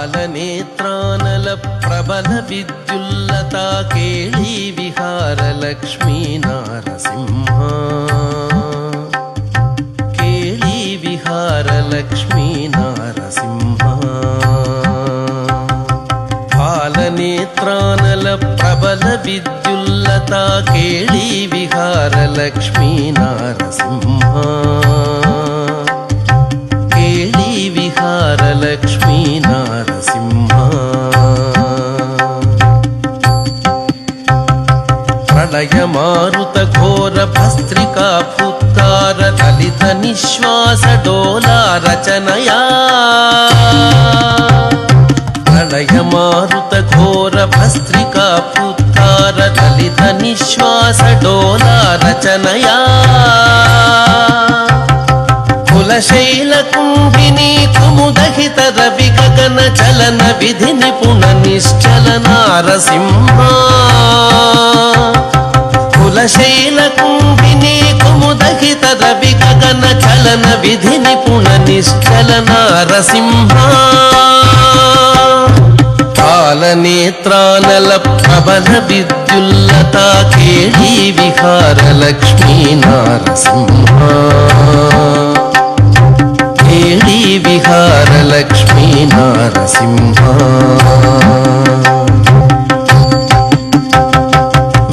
फालनेत्रानल प्रबल विद्युल्लता केळी विहार लक्ष्मी नारसिंहा केळी विहार लक्ष्मी नारसिंहा फालनेत्रानल प्रबल विद्युल्लता केळी विहार लक्ष्मी नारसिंहा केळी विहार लक्ष्मी नारसिंहा प्रलय मारुत घोर भस्त्रिका फुत्कार ललित निश्वास डोला रचनया प्रलय मारुत घोर भस्त्रिका फुत्कार ललित निश्वास डोला रचनया कुलशैल कुंभिनी कुमुदहित रवि गगन चलन विधि निपुण निश्चल नारसिंहा कुलशैल कुंभिनी कुमुदहित रवि गगन चलन विधि निपुण निश्चल नारसिंहा फालनेत्रानल प्रबल विद्युल्लता केळी विहार लक्ष्मी नारसिंहा केळी विहार लक्ष्मी नारसिंहा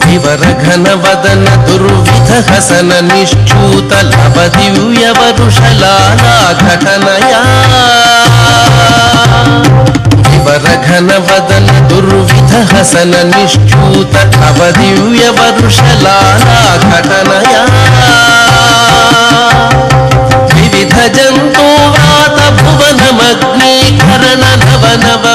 विवर घन वदन दुर्विध हसन निश्चूत लव दिव्य वरुषलाला घटनया विवर घन वदन दुर्विध हसन निश्चूत लव दिव्य वरुषलाला घटनया विविध जंतु वात भुवन मग्नीकरण नव नव